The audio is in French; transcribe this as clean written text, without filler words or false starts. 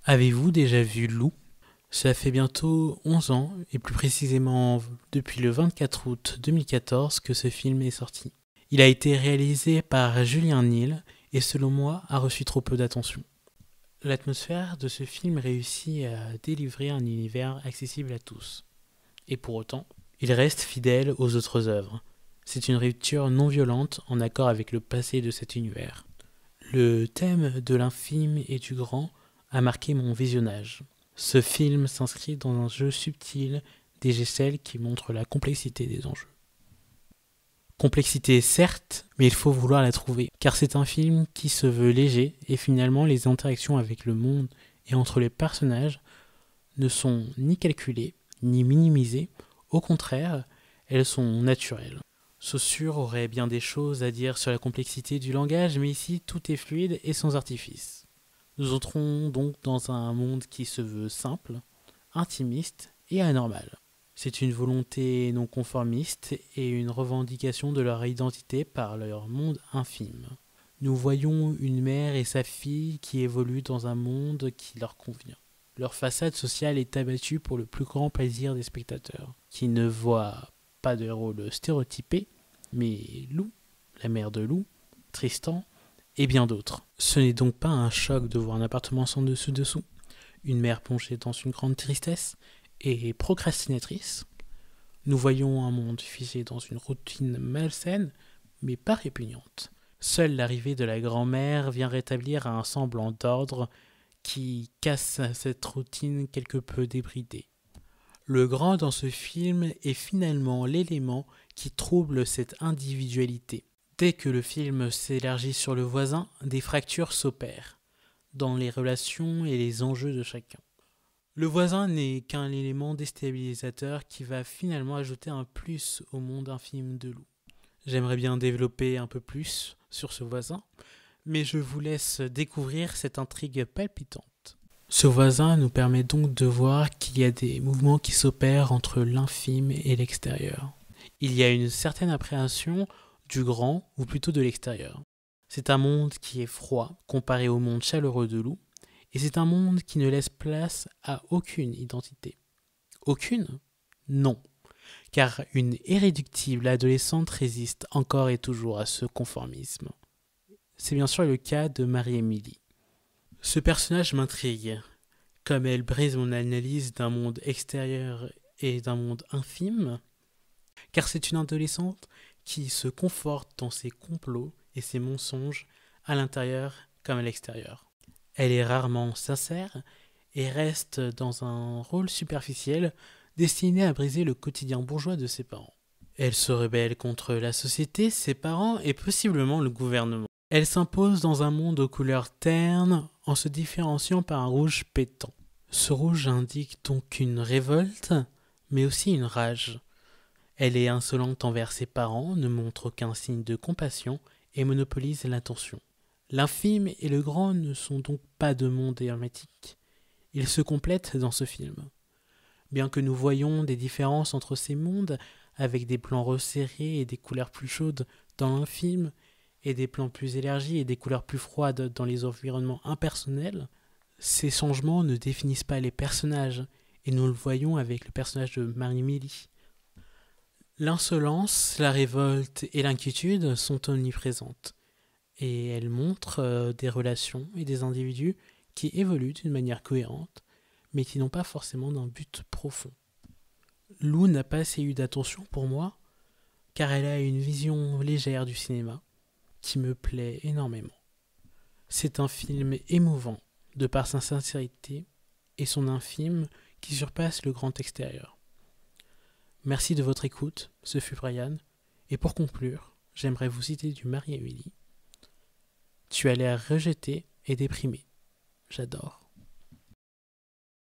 Avez-vous déjà vu Loup? Cela fait bientôt 11 ans, et plus précisément depuis le 24 août 2014 que ce film est sorti. Il a été réalisé par Julien Neel et selon moi a reçu trop peu d'attention. L'atmosphère de ce film réussit à délivrer un univers accessible à tous. Et pour autant, il reste fidèle aux autres œuvres. C'est une rupture non violente en accord avec le passé de cet univers. Le thème de l'infime et du grand a marqué mon visionnage. Ce film s'inscrit dans un jeu subtil des gestuels qui montrent la complexité des enjeux. Complexité certes, mais il faut vouloir la trouver, car c'est un film qui se veut léger et finalement les interactions avec le monde et entre les personnages ne sont ni calculées, ni minimisées, au contraire, elles sont naturelles. Saussure aurait bien des choses à dire sur la complexité du langage, mais ici tout est fluide et sans artifice. Nous entrons donc dans un monde qui se veut simple, intimiste et anormal. C'est une volonté non conformiste et une revendication de leur identité par leur monde infime. Nous voyons une mère et sa fille qui évoluent dans un monde qui leur convient. Leur façade sociale est abattue pour le plus grand plaisir des spectateurs, qui ne voient pas de rôle stéréotypé, mais Lou, la mère de Lou, Tristan, et bien d'autres. Ce n'est donc pas un choc de voir un appartement sans dessus-dessous, une mère plongée dans une grande tristesse et procrastinatrice. Nous voyons un monde figé dans une routine malsaine, mais pas répugnante. Seule l'arrivée de la grand-mère vient rétablir un semblant d'ordre qui casse cette routine quelque peu débridée. Le grand dans ce film est finalement l'élément qui trouble cette individualité. Dès que le film s'élargit sur le voisin, des fractures s'opèrent dans les relations et les enjeux de chacun. Le voisin n'est qu'un élément déstabilisateur qui va finalement ajouter un plus au monde infime de Lou. J'aimerais bien développer un peu plus sur ce voisin, mais je vous laisse découvrir cette intrigue palpitante. Ce voisin nous permet donc de voir qu'il y a des mouvements qui s'opèrent entre l'infime et l'extérieur. Il y a une certaine appréhension du grand ou plutôt de l'extérieur. C'est un monde qui est froid comparé au monde chaleureux de Lou, et c'est un monde qui ne laisse place à aucune identité. Aucune? Non, car une irréductible adolescente résiste encore et toujours à ce conformisme. C'est bien sûr le cas de Marie-Émilie. Ce personnage m'intrigue, comme elle brise mon analyse d'un monde extérieur et d'un monde infime, car c'est une adolescente qui se conforte dans ses complots et ses mensonges à l'intérieur comme à l'extérieur. Elle est rarement sincère et reste dans un rôle superficiel destiné à briser le quotidien bourgeois de ses parents. Elle se rebelle contre la société, ses parents et possiblement le gouvernement. Elle s'impose dans un monde aux couleurs ternes en se différenciant par un rouge pétant. Ce rouge indique donc une révolte, mais aussi une rage. Elle est insolente envers ses parents, ne montre aucun signe de compassion et monopolise l'attention. L'infime et le grand ne sont donc pas de mondes hermétiques. Ils se complètent dans ce film. Bien que nous voyons des différences entre ces mondes, avec des plans resserrés et des couleurs plus chaudes dans l'infime, et des plans plus élargis et des couleurs plus froides dans les environnements impersonnels, ces changements ne définissent pas les personnages, et nous le voyons avec le personnage de Marie-Émilie. L'insolence, la révolte et l'inquiétude sont omniprésentes, et elles montrent des relations et des individus qui évoluent d'une manière cohérente, mais qui n'ont pas forcément d'un but profond. Lou n'a pas assez eu d'attention pour moi, car elle a une vision légère du cinéma, qui me plaît énormément. C'est un film émouvant, de par sa sincérité et son infime qui surpasse le grand extérieur. Merci de votre écoute, ce fut Brian, et pour conclure, j'aimerais vous citer du Marie-Émilie. Tu as l'air rejeté et déprimé. J'adore.